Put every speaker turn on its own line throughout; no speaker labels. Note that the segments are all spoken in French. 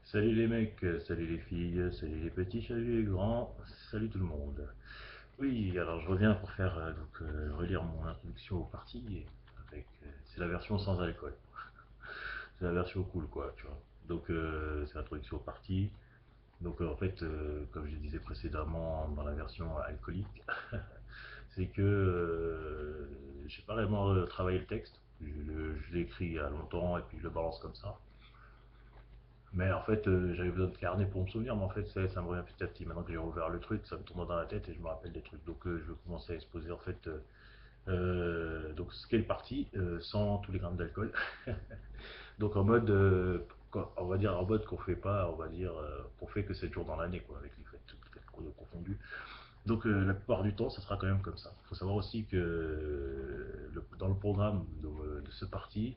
Salut les mecs, salut les filles, salut les petits, salut les grands, salut tout le monde. Oui, alors je reviens pour faire relire mon introduction au parti. C'est la version sans alcool. C'est la version cool quoi, tu vois. C'est l'introduction au parti. En fait, comme je disais précédemment dans la version alcoolique, c'est que j'ai pas vraiment travaillé le texte. Je l'ai écrit il y a longtemps et puis je le balance comme ça. Mais en fait, j'avais besoin de carnet pour me souvenir, mais en fait, ça me revient petit à petit. Maintenant que j'ai rouvert le truc, ça me tourne dans la tête et je me rappelle des trucs. Je vais commencer à exposer en fait ce qu'est le parti sans tous les grammes d'alcool. Donc en mode, on va dire en mode qu'on fait pas, on va dire qu'on fait que 7 jours dans l'année, quoi, avec les fêtes toutes confondues. La plupart du temps, ça sera quand même comme ça. Il faut savoir aussi que dans le programme de ce parti,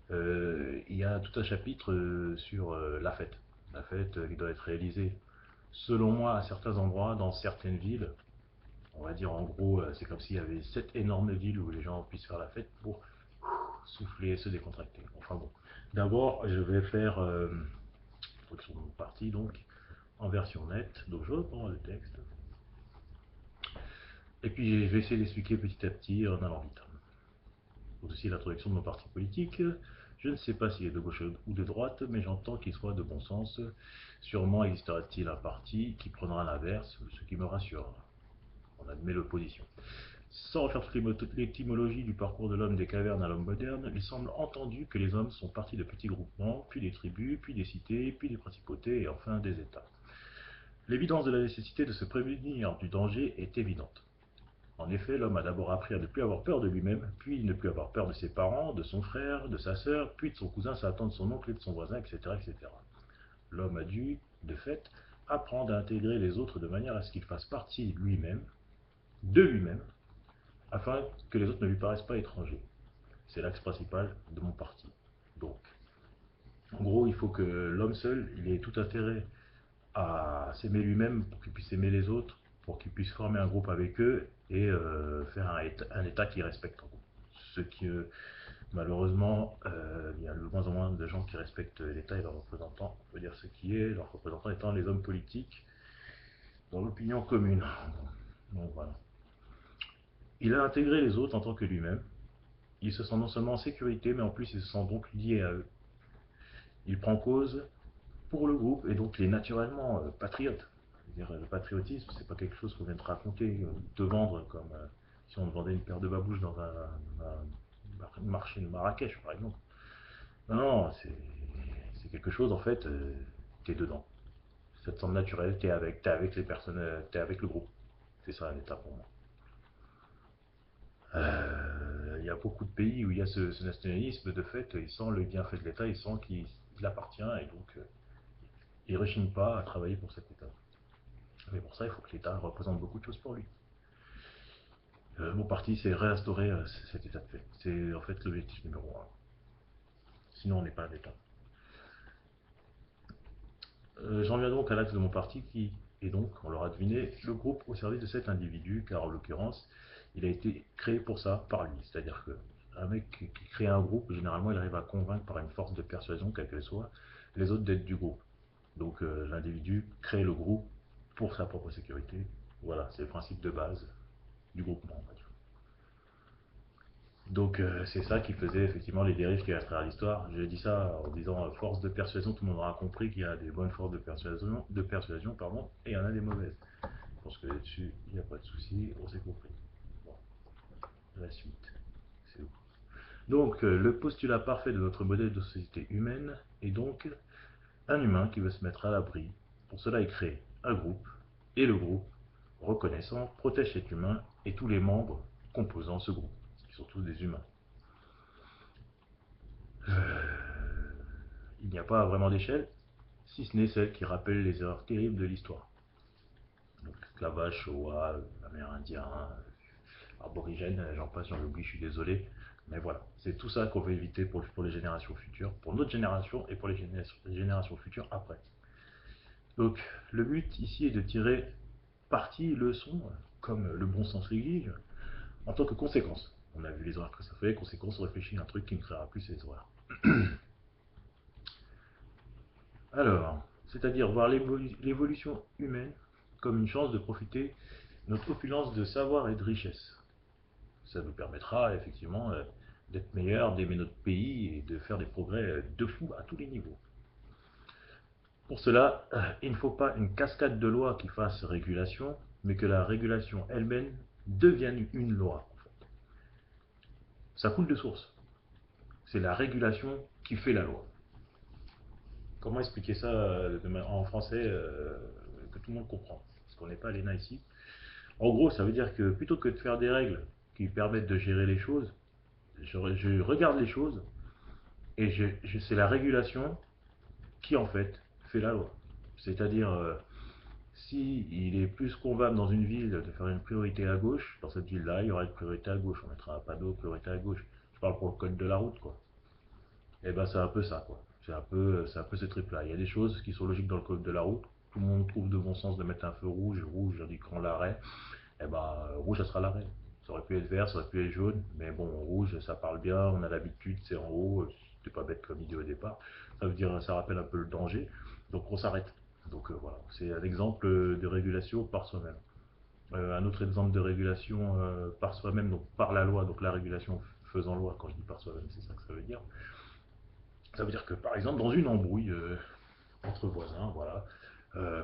il y a tout un chapitre sur la fête. La fête qui doit être réalisée, selon moi, à certains endroits, dans certaines villes. On va dire en gros, c'est comme s'il y avait 7 énormes villes où les gens puissent faire la fête pour souffler, se décontracter. Enfin bon. D'abord, je vais faire sur mon parti, donc, en version nette. Donc je reprends le texte. Et puis je vais essayer d'expliquer petit à petit en allant vite. Aussi l'introduction de mon parti politique. Je ne sais pas s'il est de gauche ou de droite, mais j'entends qu'il soit de bon sens. Sûrement existera-t-il un parti qui prendra l'inverse, ce qui me rassure. On admet l'opposition. Sans refaire toute l'étymologie du parcours de l'homme des cavernes à l'homme moderne, il semble entendu que les hommes sont partis de petits groupements, puis des tribus, puis des cités, puis des principautés et enfin des États. L'évidence de la nécessité de se prémunir du danger est évidente. En effet, l'homme a d'abord appris à ne plus avoir peur de lui-même, puis ne plus avoir peur de ses parents, de son frère, de sa sœur, puis de son cousin Satan, de son oncle et de son voisin, etc. etc. L'homme a dû, de fait, apprendre à intégrer les autres de manière à ce qu'il fasse partie lui-même, de lui-même, afin que les autres ne lui paraissent pas étrangers. C'est l'axe principal de mon parti. Donc, en gros, il faut que l'homme seul, il ait tout intérêt à s'aimer lui-même pour qu'il puisse aimer les autres, pour qu'il puisse former un groupe avec eux et faire un état qui respecte en gros. Ce qui, malheureusement, il y a de moins en moins de gens qui respectent l'État et leurs représentants. On peut dire ce qui est, leurs représentants étant les hommes politiques dans l'opinion commune. Donc voilà. Il a intégré les autres en tant que lui-même. Il se sent non seulement en sécurité, mais en plus il se sent donc lié à eux. Il prend cause pour le groupe et donc il est naturellement patriote. Dire, le patriotisme, c'est pas quelque chose qu'on vient te raconter, te vendre comme si on te vendait une paire de babouches dans un marché de Marrakech, par exemple. Non, non, c'est quelque chose, en fait, t'es dedans. Ça te semble naturel, t'es avec les personnes, t'es avec le groupe. C'est ça un état pour moi. Il y a beaucoup de pays où il y a ce nationalisme, de fait, il sent le bienfait de l'État, il sent qu'il appartient et donc il ne rechigne pas à travailler pour cet État. Mais pour ça, il faut que l'État représente beaucoup de choses pour lui. Mon parti, c'est réinstaurer cet état de fait. C'est en fait l'objectif numéro un. Sinon, on n'est pas un État. J'en viens donc à l'axe de mon parti qui est donc, on l'aura deviné, le groupe au service de cet individu, car en l'occurrence, il a été créé pour ça par lui. C'est-à-dire que un mec qui crée un groupe, généralement, il arrive à convaincre par une force de persuasion, quelle qu'elle soit, les autres d'être du groupe. L'individu crée le groupe pour sa propre sécurité. Voilà, c'est le principe de base du groupement, on va dire. C'est ça qui faisait effectivement les dérives qu'il y a à travers l'histoire. J'ai dit ça en disant force de persuasion, tout le monde aura compris qu'il y a des bonnes forces de persuasion pardon, et il y en a des mauvaises. Je pense que là-dessus, il n'y a pas de souci, on s'est compris. Bon, la suite, c'est où. Le postulat parfait de notre modèle de société humaine est donc un humain qui veut se mettre à l'abri. Pour cela, il crée un groupe, et le groupe, reconnaissant, protège cet humain et tous les membres composant ce groupe, qui sont tous des humains. Il n'y a pas vraiment d'échelle, si ce n'est celle qui rappelle les erreurs terribles de l'histoire. Donc l'esclavage, Shoah, amérindien, aborigène, j'en passe, j'en oublie, je suis désolé. Mais voilà, c'est tout ça qu'on veut éviter pour les générations futures, pour notre génération et pour les générations futures après. Donc le but ici est de tirer parti, leçon, comme le bon sens l'exige, en tant que conséquence. On a vu les horreurs que ça fait, conséquence, on réfléchit à un truc qui ne créera plus ces horreurs. Alors, c'est-à-dire voir l'évolution humaine comme une chance de profiter de notre opulence de savoir et de richesse. Ça nous permettra effectivement d'être meilleurs, d'aimer notre pays et de faire des progrès de fou à tous les niveaux. Pour cela, il ne faut pas une cascade de lois qui fasse régulation, mais que la régulation elle-même devienne une loi. Ça coule de source. C'est la régulation qui fait la loi. Comment expliquer ça en français que tout le monde comprend? Parce qu'on n'est pas l'ENA ici. En gros, ça veut dire que plutôt que de faire des règles qui permettent de gérer les choses, je regarde les choses et c'est la régulation qui en fait fait la loi. C'est-à-dire, si il est plus convenable dans une ville de faire une priorité à gauche, dans cette ville-là, il y aura une priorité à gauche. On mettra un panneau priorité à gauche. Je parle pour le code de la route, quoi. Et ben c'est un peu ça, quoi. C'est un peu ce trip-là. Il y a des choses qui sont logiques dans le code de la route. Tout le monde trouve de bon sens de mettre un feu rouge. Rouge indiquant l'arrêt. Et ben rouge, ça sera l'arrêt. Ça aurait pu être vert, ça aurait pu être jaune. Mais bon, rouge, ça parle bien. On a l'habitude, c'est en haut. C'était pas bête comme idée au départ. Ça veut dire, ça rappelle un peu le danger. Donc on s'arrête. Donc voilà, c'est un exemple de régulation par soi-même. Un autre exemple de régulation par soi-même, donc par la loi, donc la régulation faisant loi, quand je dis par soi-même, c'est ça que ça veut dire. Ça veut dire que par exemple, dans une embrouille entre voisins, voilà,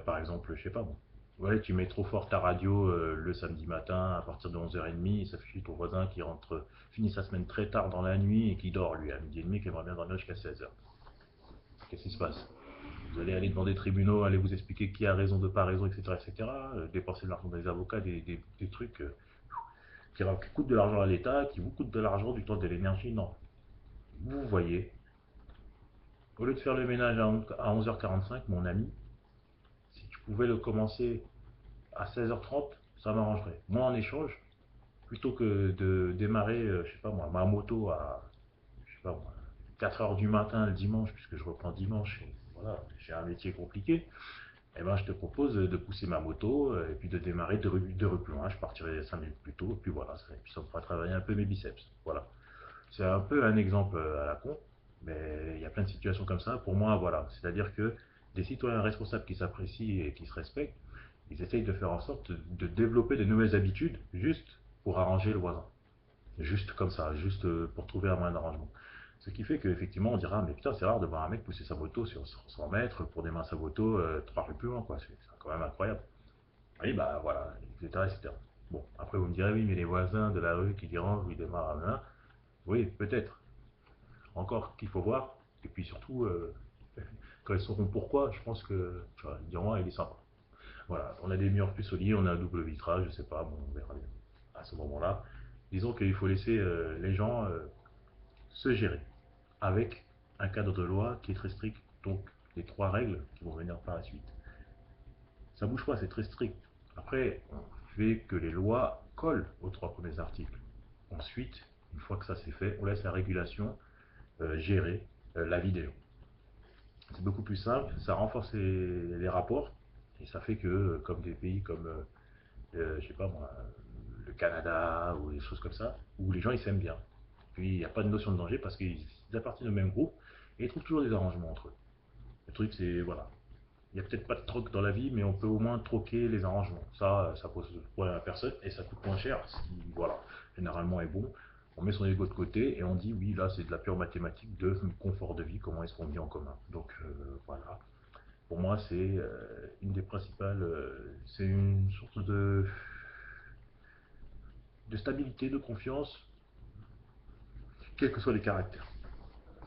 par exemple, je sais pas bon, ouais, tu mets trop fort ta radio le samedi matin à partir de 11h30 et ça fait ton voisin qui rentre, finit sa semaine très tard dans la nuit et qui dort lui à midi et demi, qui aimerait bien dormir jusqu'à 16h. Qu'est-ce qui se passe? Vous allez aller devant des tribunaux, aller vous expliquer qui a raison, de pas raison, etc. etc. Dépenser de l'argent des avocats, des trucs qui coûtent de l'argent à l'État, qui vous coûtent de l'argent, du temps, de l'énergie. Non. Vous voyez, au lieu de faire le ménage à 11h45, mon ami, si tu pouvais le commencer à 16h30, ça m'arrangerait. Moi, en échange, plutôt que de démarrer, je sais pas moi, ma moto à, je sais pas moi, 4h du matin le dimanche, puisque je reprends dimanche, et voilà, j'ai un métier compliqué, eh ben, je te propose de pousser ma moto et puis de démarrer deux rues plus loin. Je partirai 5 minutes plus tôt, et puis voilà, et puis ça me fera travailler un peu mes biceps. Voilà. C'est un peu un exemple à la con, mais il y a plein de situations comme ça. Pour moi, voilà. C'est-à-dire que des citoyens responsables qui s'apprécient et qui se respectent, ils essayent de faire en sorte de développer de nouvelles habitudes juste pour arranger le voisin. Juste comme ça, juste pour trouver un moyen d'arrangement. Ce qui fait qu'effectivement, on dira, mais putain, c'est rare de voir un mec pousser sa moto sur 100 mètres pour démarrer sa moto 3 rues plus loin, quoi. C'est quand même incroyable. Oui, bah voilà, etc., etc. Bon, après, vous me direz, oui, mais les voisins de la rue qui dérangent, ils démarrent à main. Oui, peut-être. Encore qu'il faut voir. Et puis surtout, quand ils sauront pourquoi, je pense que, tu vois, ils diront, ah, il est sympa. Voilà, on a des murs plus solides, on a un double vitrage, je sais pas, bon, on verra bien à ce moment-là. Disons qu'il faut laisser les gens se gérer avec un cadre de loi qui est très strict, donc les 3 règles qui vont venir par la suite. Ça bouge pas, c'est très strict. Après, on fait que les lois collent aux 3 premiers articles. Ensuite, une fois que ça c'est fait, on laisse la régulation gérer la vie des gens. C'est beaucoup plus simple, ça renforce les rapports, et ça fait que, comme des pays comme, je sais pas moi, le Canada ou des choses comme ça, où les gens ils s'aiment bien. Puis il n'y a pas de notion de danger parce qu'ils appartiennent au même groupe et ils trouvent toujours des arrangements entre eux. Le truc c'est, voilà, il n'y a peut-être pas de troc dans la vie, mais on peut au moins troquer les arrangements. Ça pose problème à personne et ça coûte moins cher, ce qui, voilà, généralement est bon. On met son ego de côté et on dit oui, là c'est de la pure mathématique de confort de vie, comment est-ce qu'on vit en commun. Donc voilà, pour moi c'est une des principales, c'est une source de stabilité, de confiance, quels que soient les caractères.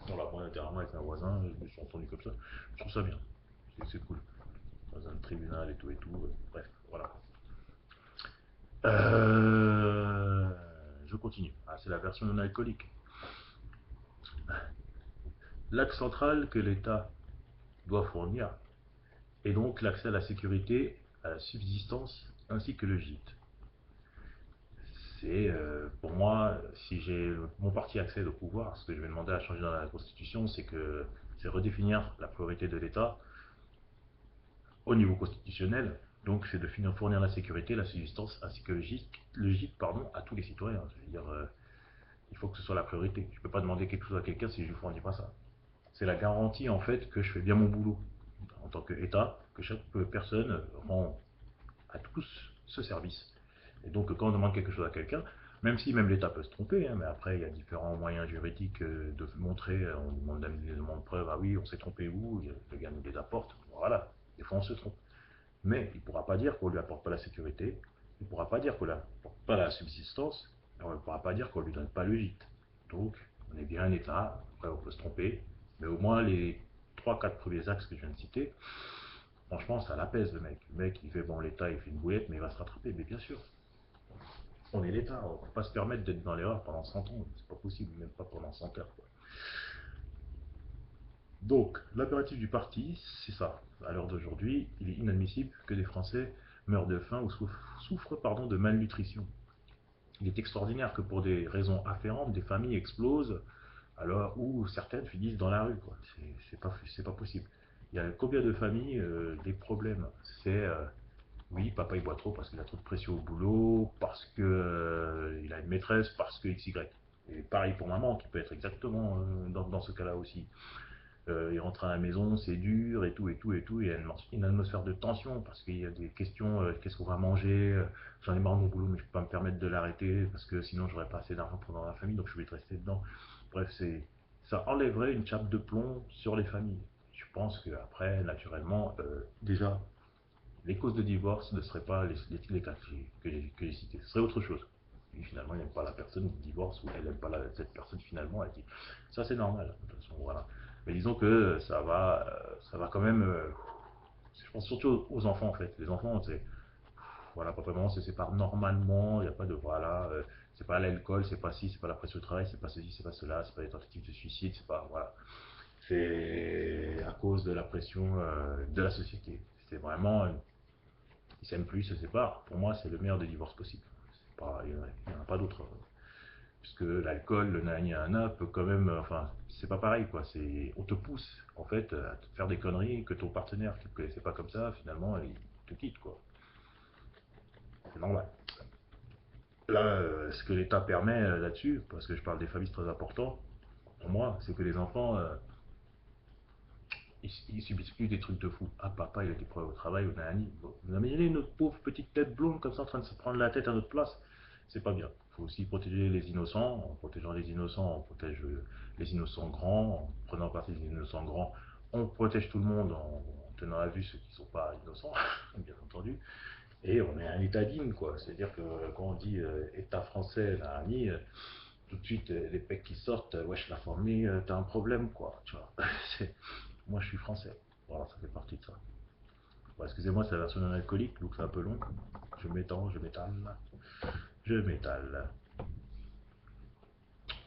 Voilà, moi intérieurement avec un voisin, je me suis entendu comme ça, je trouve ça bien, c'est cool. Dans un tribunal et tout, bref, voilà. Euh, je continue. Ah, c'est la version non alcoolique. L'axe central que l'État doit fournir est donc l'accès à la sécurité, à la subsistance ainsi que le gîte. C'est pour moi, si j'ai mon parti accède au pouvoir, ce que je vais demander à changer dans la Constitution, c'est redéfinir la priorité de l'État au niveau constitutionnel. Donc c'est de fournir la sécurité, la subsistance ainsi que le gîte pardon, à tous les citoyens. Je veux dire, il faut que ce soit la priorité. Je ne peux pas demander quelque chose à quelqu'un si je ne lui fournis pas ça. C'est la garantie en fait que je fais bien mon boulot tant qu'État, que chaque personne rend à tous ce service. Et donc quand on demande quelque chose à quelqu'un, même si même l'État peut se tromper, hein, mais après il y a différents moyens juridiques de montrer, on demande d'amener des demandes de preuves, ah oui, on s'est trompé où, le gars nous les apporte, voilà, des fois on se trompe. Mais il ne pourra pas dire qu'on ne lui apporte pas la sécurité, il ne pourra pas dire qu'on ne lui apporte pas la subsistance, et on ne pourra pas dire qu'on ne lui donne pas le gîte. Donc on est bien un État, après on peut se tromper, mais au moins les 3-4 premiers axes que je viens de citer, franchement ça l'apaise le mec. Le mec il fait bon l'État il fait une bouillette mais il va se rattraper, mais bien sûr. On est l'État, on ne peut pas se permettre d'être dans l'erreur pendant 100 ans, c'est pas possible, même pas pendant 100 heures. Quoi. Donc, l'impératif du parti, c'est ça. À l'heure d'aujourd'hui, il est inadmissible que des Français meurent de faim ou souffrent de malnutrition. Il est extraordinaire que pour des raisons afférentes, des familles explosent, alors où certaines finissent dans la rue. C'est pas possible. Il y a combien de familles, des problèmes. C'est oui, papa il boit trop parce qu'il a trop de pression au boulot, parce que il a une maîtresse, parce que XY. Et pareil pour maman, qui peut être exactement dans ce cas-là aussi. Il rentre à la maison, c'est dur et tout et tout et tout, et il y a une atmosphère de tension parce qu'il y a des questions, qu'est-ce qu'on va manger, j'en ai marre de mon boulot mais je peux pas me permettre de l'arrêter parce que sinon j'aurais pas assez d'argent pour dans la famille donc je vais rester dedans. Bref, ça enlèverait une chape de plomb sur les familles. Je pense qu'après, naturellement, déjà, les causes de divorce ne seraient pas les cas que j'ai cités, ce serait autre chose. Et finalement, il n'aime pas la personne qui divorce ou elle n'aime pas cette personne finalement, elle dit ça c'est normal, de toute façon, voilà. Mais disons que ça va quand même, je pense surtout aux enfants en fait. Les enfants, c'est, voilà, papa et maman se séparent normalement, il n'y a pas de voilà, c'est pas l'alcool, c'est pas ci, c'est pas la pression au travail, c'est pas ceci, c'est pas cela, c'est pas les tentatives de suicide, c'est pas, voilà. C'est à cause de la pression de la société. C'est vraiment ils s'aiment plus, ils se séparent. Pour moi, c'est le meilleur des divorces possibles. Il n'y en a pas d'autre. Puisque l'alcool, le nana peut quand même. Enfin, c'est pas pareil, quoi. On te pousse, en fait, à te faire des conneries que ton partenaire qui ne te connaissait pas comme ça, finalement, il te quitte, quoi. C'est normal. Là, ce que l'État permet là-dessus, parce que je parle des familles, c'est très important, pour moi, c'est que les enfants, ils subissent plus des trucs de fou. Ah, papa, il a des problèmes au travail, on a Annie. Bon, vous imaginez notre pauvre petite tête blonde comme ça en train de se prendre la tête à notre place. C'est pas bien. Il faut aussi protéger les innocents. En protégeant les innocents, on protège les innocents grands. En prenant parti des innocents grands, on protège tout le monde en tenant à vue ceux qui ne sont pas innocents, bien entendu. Et on est un État digne, quoi. C'est-à-dire que quand on dit État français, là, Annie, tout de suite, les pecs qui sortent, wesh, la famille, t'as un problème, quoi. Tu vois. Moi, je suis français. Voilà, ça fait partie de ça. Bon, excusez-moi, c'est la version non alcoolique, donc c'est un peu long. Je m'étends, je m'étale. Je m'étale.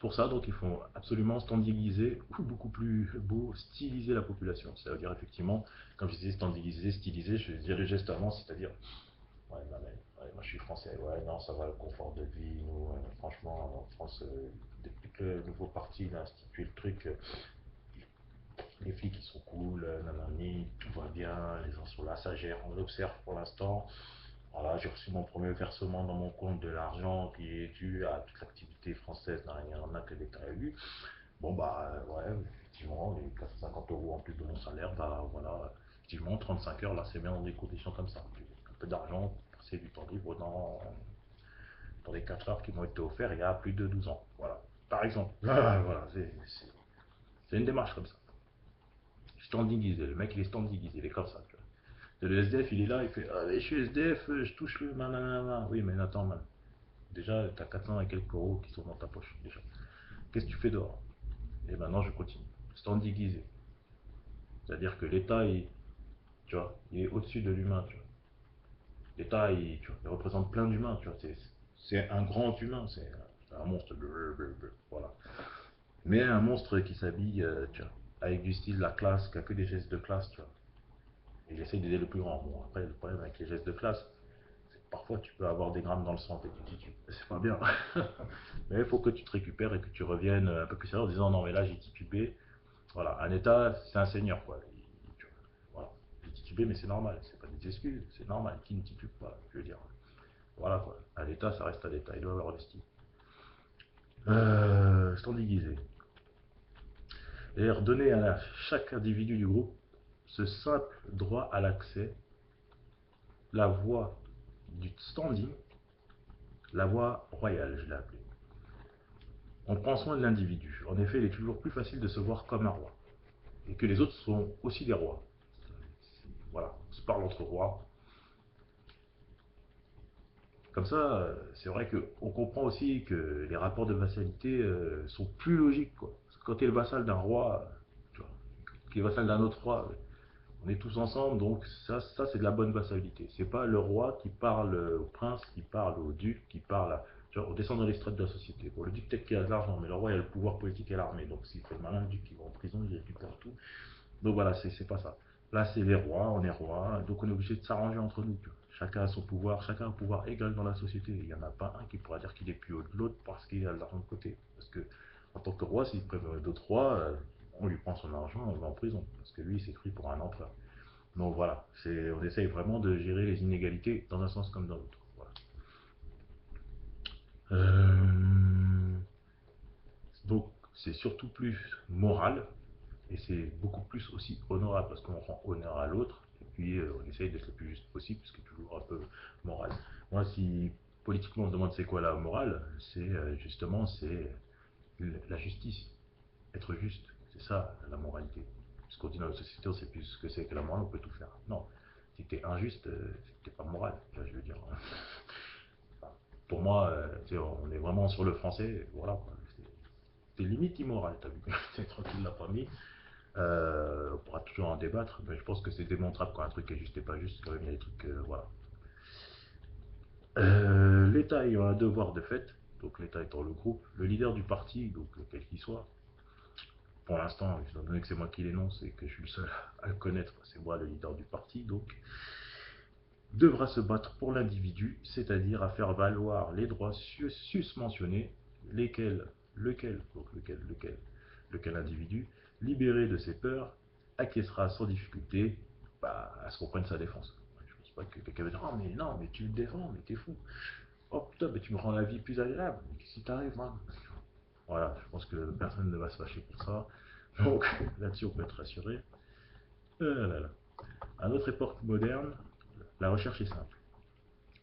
Pour ça, donc, il faut absolument standardiser, ou beaucoup plus beau, styliser la population. Ça veut dire, effectivement, quand je disais standardiser, styliser, je veux dire le geste avant, c'est-à-dire, ouais, non, mais, ouais, moi je suis français, ouais, non, ça va, le confort de vie, nous, franchement, en France, depuis que le nouveau parti a institué le truc, les flics ils sont cool, nanani, tout va bien, les gens sont là, ça gère, on l'observe pour l'instant. Voilà, j'ai reçu mon premier versement dans mon compte de l'argent qui est dû à toute l'activité française, il y en a que l'État a eu. Bon bah ouais, effectivement, les 450 euros en plus de mon salaire, bah voilà, effectivement, 35 heures, là c'est bien dans des conditions comme ça. Un peu d'argent, c'est du temps libre dans les 4 heures qui m'ont été offertes il y a plus de 12 ans. Voilà, par exemple. Voilà, c'est une démarche comme ça. Standing guisé, le mec il est standing guisé, il est comme ça. Tu vois. Le SDF il est là, il fait ah, mais je suis SDF, je touche le nanana. Oui, mais attends, man. Déjà, t'as 400 et quelques euros qui sont dans ta poche. Déjà. Qu'est-ce que tu fais dehors? Et maintenant, je continue. Standing guisé. C'est-à-dire que l'État, tu vois, il est au-dessus de l'humain. Tu vois. L'État, tu vois, il représente plein d'humains. Tu vois. C'est un grand humain, c'est un monstre. Voilà. Mais un monstre qui s'habille, tu vois, avec du style, la classe, qui a que des gestes de classe, tu vois. Et il essaye d'aider le plus grand. Bon, après, le problème avec les gestes de classe, c'est que parfois tu peux avoir des grammes dans le sang et tu te dis, c'est pas bien. Mais il faut que tu te récupères et que tu reviennes un peu plus sérieux en disant, non, mais là, j'ai titubé. Voilà, un État, c'est un seigneur, quoi. Voilà, j'ai titubé, mais c'est normal. C'est pas des excuses, c'est normal. Qui ne titube pas, je veux dire. Voilà, quoi. À l'État, ça reste à l'État. Il doit avoir l'estime. Stand déguisé. D'ailleurs, donner à chaque individu du groupe ce simple droit à l'accès, la voie du standing, la voie royale, je l'ai appelée. On prend soin de l'individu. En effet, il est toujours plus facile de se voir comme un roi. Et que les autres sont aussi des rois. Voilà, on se parle entre rois. Comme ça, c'est vrai qu'on comprend aussi que les rapports de vassalité sont plus logiques, quoi. Parce que quand tu es le vassal d'un roi, tu vois, qui est vassal d'un autre roi, on est tous ensemble, donc ça c'est de la bonne vassalité. C'est pas le roi qui parle au prince, qui parle au duc, qui parle à... Tu vois, on descend dans les strates de la société. Bon, le duc peut-être qu'il a de l'argent, mais le roi il a le pouvoir politique et l'armée. Donc s'il fait le malin, le duc il va en prison, il récupère tout. Donc voilà, c'est pas ça. Là, c'est les rois, on est rois, donc on est obligé de s'arranger entre nous. Tu vois. Chacun a son pouvoir, chacun a un pouvoir égal dans la société. Il n'y en a pas un qui pourra dire qu'il est plus haut de l'autre parce qu'il a de l'argent de côté. Parce que, en tant que roi, s'il préfère d'autres rois, on lui prend son argent, on le met en prison. Parce que lui, il s'est pris pour un empereur. Donc voilà, on essaye vraiment de gérer les inégalités dans un sens comme dans l'autre. Voilà. Donc c'est surtout plus moral et c'est beaucoup plus aussi honorable parce qu'on rend honneur à l'autre et puis on essaye d'être le plus juste possible, ce qui est toujours un peu moral. Moi, si politiquement on me demande c'est quoi la morale, c'est justement c'est la justice, être juste, c'est ça la moralité. Puisqu'on dit dans notre société, on sait plus ce que c'est que la morale, on peut tout faire. Non, si t'es injuste, t'es pas moral, je veux dire. Enfin, pour moi, on est vraiment sur le français, voilà quoi. C'est limite immoral, t'as vu. C'est tranquille, l'a pas mis. On pourra toujours en débattre, mais je pense que c'est démontrable quand un truc est juste et pas juste, quand même il y a des trucs, voilà. L'État ayant un devoir de fait, donc l'État étant le groupe, le leader du parti, donc quel qu'il soit, pour l'instant, étant donné que c'est moi qui l'énonce et que je suis le seul à le connaître, c'est moi le leader du parti, donc, devra se battre pour l'individu, c'est-à-dire à faire valoir les droits susmentionnés, lesquels, lequel individu, libéré de ses peurs, acquiescera sans difficulté à ce qu'on prenne sa défense. Je ne pense pas que quelqu'un va dire: oh mais non, mais tu me défends, mais t'es fou. Oh putain, mais tu me rends la vie plus agréable. Mais qu'est-ce qui t'arrive, man? Voilà, je pense que personne ne va se fâcher pour ça. Donc là-dessus, on peut être rassuré. Là, là. À notre époque moderne, la recherche est simple.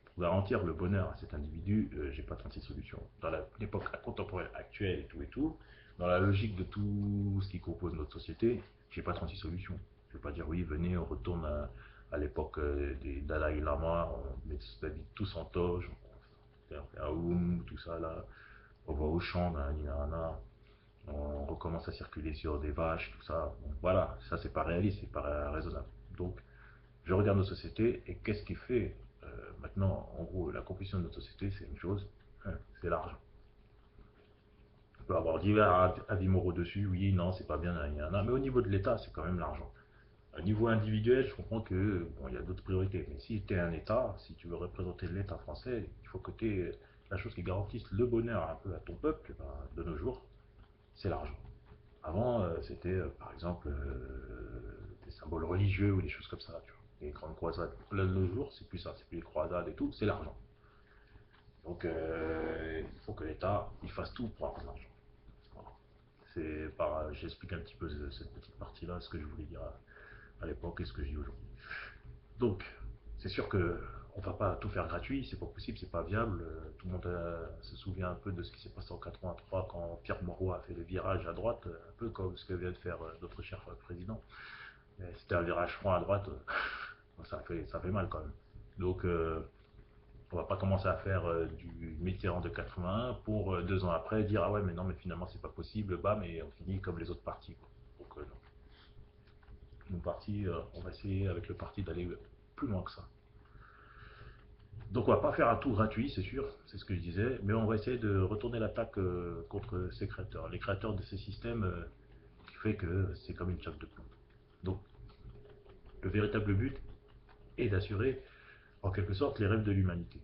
Pour garantir le bonheur à cet individu, j'ai pas 36 solutions. Dans l'époque contemporaine actuelle et tout, dans la logique de tout ce qui compose notre société, j'ai pas 36 solutions. Je vais pas dire oui, venez, on retourne à l'époque des Dalai Lama, on s'habille tous en toge, on fait un tout ça là, on va au champ, on recommence à circuler sur des vaches, tout ça. Bon, voilà, ça c'est pas réaliste, c'est pas raisonnable. Donc, je regarde nos sociétés et qu'est-ce qui fait maintenant, en gros, la composition de notre société, c'est une chose, c'est l'argent. On peut avoir divers avis moraux dessus, oui, non, c'est pas bien, il y en a, mais au niveau de l'État, c'est quand même l'argent. Au niveau individuel, je comprends que bon, il y a d'autres priorités, mais si tu es un État, si tu veux représenter l'État français, il faut que tu aies la chose qui garantisse le bonheur un peu à ton peuple, ben, de nos jours, c'est l'argent. Avant, c'était par exemple des symboles religieux ou des choses comme ça, tu vois. Les grandes croisades. Là, de nos jours, c'est plus ça, c'est plus les croisades et tout, c'est l'argent. Donc, il faut que l'État il fasse tout pour avoir de l'argent. Voilà. J'explique un petit peu cette petite partie-là, ce que je voulais dire à l'époque et ce que je dis aujourd'hui. Donc, c'est sûr que on va pas tout faire gratuit, c'est pas possible, c'est pas viable. Tout le monde se souvient un peu de ce qui s'est passé en 83 quand Pierre Mauroy a fait le virage à droite, un peu comme ce que vient de faire notre cher président. C'était un virage franc à droite, ça fait mal quand même. Donc, on va pas commencer à faire du Mitterrand de 81 pour 2 ans après dire ah ouais mais non mais finalement c'est pas possible, bam et on finit comme les autres partis. Quoi. Donc non. Nos partis, on va essayer avec le parti d'aller plus loin que ça. Donc on va pas faire un tout gratuit, c'est sûr, c'est ce que je disais, mais on va essayer de retourner l'attaque contre ces créateurs, les créateurs de ces systèmes qui fait que c'est comme une chape de plomb. Donc le véritable but est d'assurer en quelque sorte les rêves de l'humanité.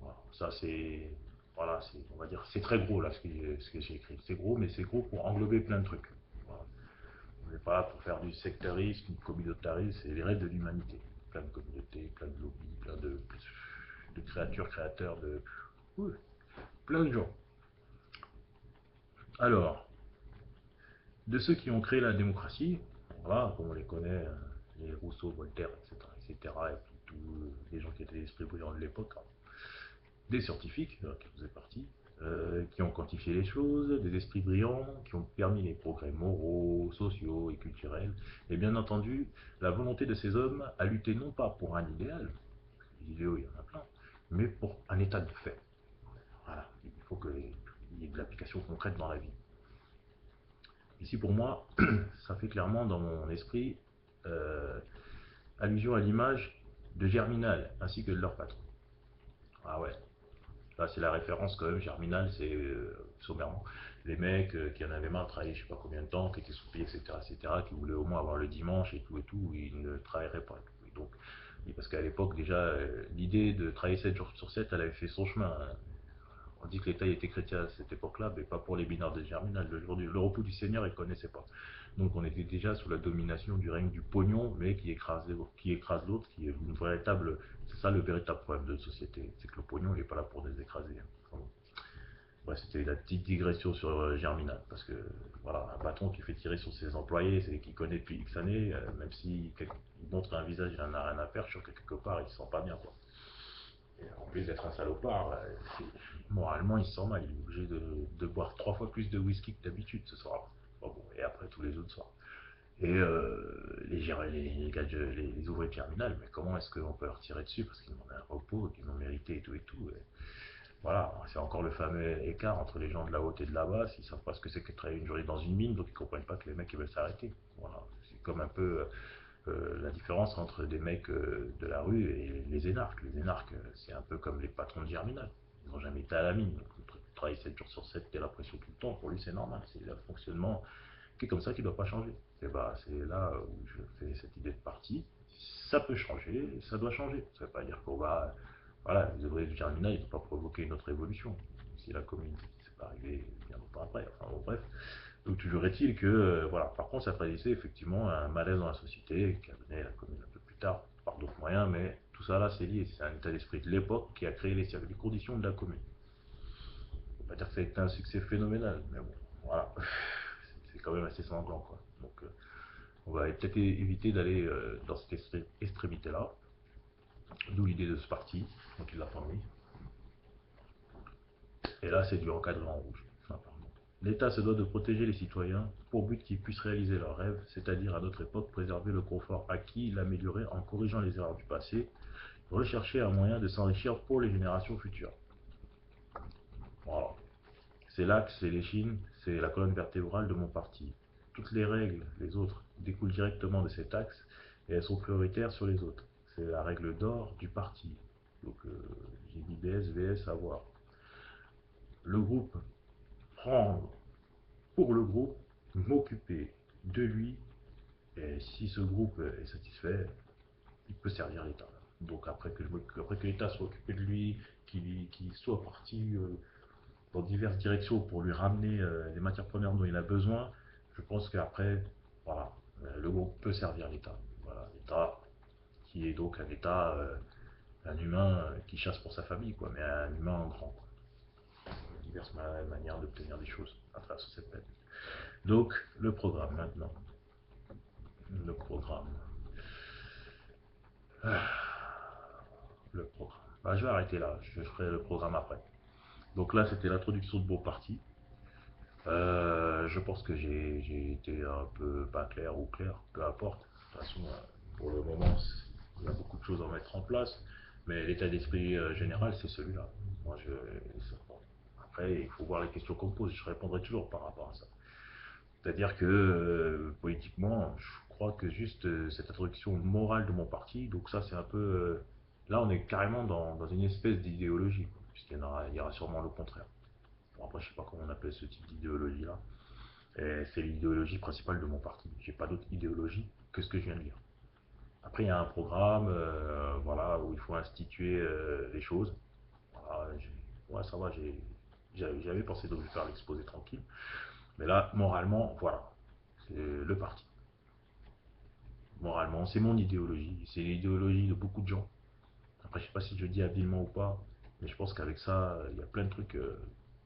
Voilà, ça c'est, voilà, on va dire, c'est très gros là ce que j'ai écrit. C'est gros, mais c'est gros pour englober plein de trucs. Voilà. On n'est pas là pour faire du sectarisme, du communautarisme, c'est les rêves de l'humanité. Plein de communautés, plein de lobbies, plein de créatures, créateurs, oui, plein de gens. Alors, de ceux qui ont créé la démocratie, voilà, comme on les connaît, Rousseau, Voltaire, etc., etc., et puis tous les gens qui étaient esprits brillants de l'époque, hein. Des scientifiques qui faisaient partie, qui ont quantifié les choses, des esprits brillants, qui ont permis les progrès moraux, sociaux et culturels, et bien entendu, la volonté de ces hommes à lutter non pas pour un idéal, les idéaux il y en a plein, mais pour un état de fait. Voilà, il faut qu'il y ait de l'application concrète dans la vie. Ici pour moi, ça fait clairement dans mon esprit euh, allusion à l'image de Germinal ainsi que de leur patron. Ah ouais, là c'est la référence quand même, Germinal, c'est sommairement les mecs qui en avaient marre de travailler je sais pas combien de temps, qui étaient sous-payés, etc., etc., qui voulaient au moins avoir le dimanche et tout, ils ne travailleraient pas. Et donc, parce qu'à l'époque déjà, l'idée de travailler 7 jours sur 7, elle avait fait son chemin, hein. On dit que l'État était chrétien à cette époque-là, mais pas pour les binards de Germinal. Le repos du Seigneur, ils ne connaissaient pas. Donc on était déjà sous la domination du règne du pognon, mais qui écrase l'autre, qui est une véritable. C'est ça le véritable problème de notre société, c'est que le pognon, il n'est pas là pour nous écraser, hein. Enfin, ouais, c'était la petite digression sur Germinal, parce que voilà, un patron qui fait tirer sur ses employés, c'est qui connaît depuis X années, même s'il montre un visage, il n'en a rien à faire, je suis sûr que quelque part, il ne se sent pas bien, quoi. Et en plus d'être un salopard, moralement, il se sent mal. Il est obligé de boire 3 fois plus de whisky que d'habitude ce soir. Bon, bon, et après tous les autres soirs. Et les ouvriers de terminal, mais comment est-ce qu'on peut leur tirer dessus parce qu'ils demandent un repos, qu'ils l'ont mérité et tout et tout. Et voilà, c'est encore le fameux écart entre les gens de la haute et de la basse. Ils savent pas ce que c'est que de travailler une journée dans une mine, donc ils comprennent pas que les mecs ils veulent s'arrêter. Voilà, c'est comme un peu la différence entre des mecs de la rue et les énarques. Les énarques, c'est un peu comme les patrons de Germinal. Ils n'ont jamais été à la mine. Donc, ils travaillent 7 jours sur 7, t'as la pression tout le temps. Pour lui, c'est normal. C'est le fonctionnement qui est comme ça qui ne doit pas changer. Et bah, c'est là où je fais cette idée de parti. Ça peut changer, ça doit changer. Ça ne veut pas dire qu'on va. Voilà, les ouvriers du Germinal, ils ne vont pas provoquer une autre révolution. Si la commune, c'est pas arrivé bien longtemps après. Enfin, bon, bref. Donc toujours est-il que, voilà, par contre, ça trahissait effectivement un malaise dans la société qui a mené à la commune un peu plus tard par d'autres moyens, mais tout ça là, c'est lié. C'est un état d'esprit de l'époque qui a créé les conditions de la commune. On ne peut pas dire que ça a été un succès phénoménal, mais bon, voilà, c'est quand même assez sanglant, quoi. Donc, on va peut-être éviter d'aller dans cette extrémité-là, d'où l'idée de ce parti, donc il l'a formé. Et là, c'est du encadré en rouge. Enfin, l'État se doit de protéger les citoyens pour but qu'ils puissent réaliser leurs rêves, c'est-à-dire à notre époque préserver le confort acquis, l'améliorer en corrigeant les erreurs du passé, rechercher un moyen de s'enrichir pour les générations futures. Voilà. C'est l'axe, c'est l'échine, c'est la colonne vertébrale de mon parti. Toutes les règles, les autres, découlent directement de cet axe et elles sont prioritaires sur les autres. C'est la règle d'or du parti. Donc j'ai dit BS, VS, avoir. Le groupe prendre pour le groupe, m'occuper de lui, et si ce groupe est satisfait, il peut servir l'État. Donc après que l'État soit occupé de lui, qu'il soit parti dans diverses directions pour lui ramener les matières premières dont il a besoin, je pense qu'après, voilà, le groupe peut servir l'État. Voilà, l'État qui est donc un État, un humain qui chasse pour sa famille, quoi, mais un humain en grand, quoi. Diverses manières d'obtenir des choses à travers cette planète. Donc, le programme maintenant. Le programme. Le programme. Bah, je vais arrêter là, je ferai le programme après. Donc là, c'était l'introduction de mon parti. Je pense que j'ai été un peu pas clair ou clair, peu importe. De toute façon, pour le moment, il y a beaucoup de choses à mettre en place, mais l'état d'esprit général, c'est celui-là. Moi, bon. Après, il faut voir les questions qu'on me pose, je répondrai toujours par rapport à ça. C'est-à-dire que politiquement, je crois que juste cette introduction morale de mon parti, donc ça c'est un peu. Là on est carrément dans une espèce d'idéologie, quoi, il y aura sûrement le contraire. Bon, après je sais pas comment on appelle ce type d'idéologie là. Et c'est l'idéologie principale de mon parti. J'ai pas d'autre idéologie que ce que je viens de dire. Après il y a un programme voilà, où il faut instituer les choses. Voilà, ouais, ça va, j'avais pensé donc je vais faire l'exposé tranquille. Mais là, moralement, voilà, c'est le parti. Moralement, c'est mon idéologie, c'est l'idéologie de beaucoup de gens. Après, je sais pas si je dis habilement ou pas, mais je pense qu'avec ça, il y a plein de trucs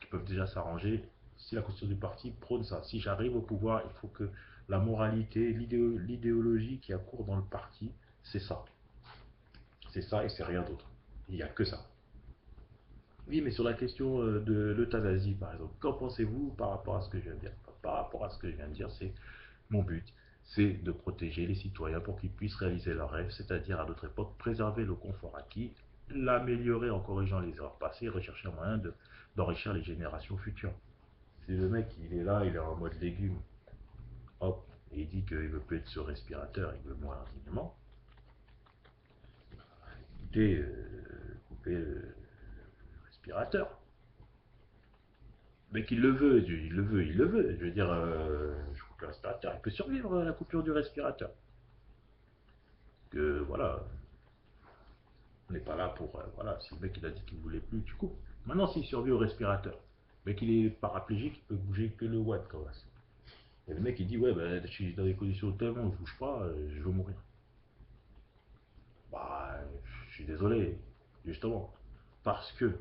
qui peuvent déjà s'arranger. Si la constitution du parti prône ça, si j'arrive au pouvoir, il faut que la moralité, l'idéologie qui a cours dans le parti, c'est ça. C'est ça et c'est rien d'autre. Il n'y a que ça. Oui, mais sur la question de l'euthanasie, par exemple, qu'en pensez-vous par rapport à ce que je viens de dire? Par rapport à ce que je viens de dire, c'est mon but, c'est de protéger les citoyens pour qu'ils puissent réaliser leurs rêves, c'est-à-dire à notre époque, préserver le confort acquis, l'améliorer en corrigeant les erreurs passées et rechercher un moyen d'enrichir les générations futures. Si le mec, il est là, il est en mode légume, hop, et il dit qu'il veut plus être sur respirateur, il veut mourir dignement, écoutez, coupez le respirateur. Mais qu'il le veut, il le veut, il le veut. Je veux dire, je coupe le respirateur, il peut survivre à la coupure du respirateur. Que voilà, on n'est pas là pour. Voilà, si le mec il a dit qu'il ne voulait plus, tu coupes. Maintenant, s'il survit au respirateur, mais qu'il est paraplégique, il peut bouger que le watt quand même. Et le mec il dit, ouais, ben, je suis dans des conditions tellement où je bouge pas, je veux mourir. Bah, je suis désolé, justement. Parce que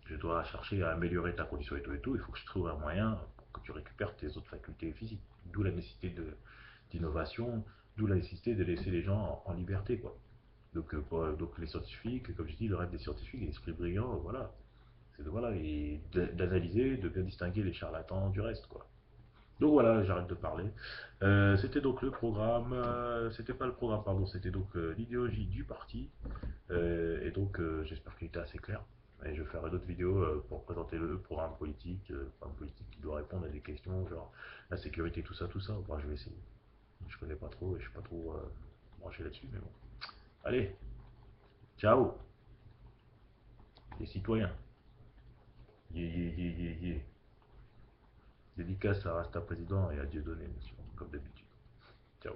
je dois chercher à améliorer ta condition et tout, il faut que je trouve un moyen pour que tu récupères tes autres facultés physiques. D'où la nécessité d'innovation, d'où la nécessité de laisser les gens en liberté, quoi. Donc les scientifiques, comme je dis, le rêve des scientifiques, l'esprit brillant, voilà, c'est de voilà, et d'analyser, de bien distinguer les charlatans du reste, quoi. Donc voilà, j'arrête de parler. C'était donc le programme, c'était pas le programme, pardon, c'était donc l'idéologie du parti. Et donc, j'espère qu'il était assez clair. Et je ferai d'autres vidéos pour présenter le programme politique qui doit répondre à des questions, genre la sécurité, tout ça. Enfin, je vais essayer. Je connais pas trop et je suis pas trop branché là-dessus, mais bon. Allez, ciao, les citoyens. Yé, yé, yé, yé, yé. Dédicace à Rasta Président et à Dieudonné, bien sûr, comme d'habitude. Ciao.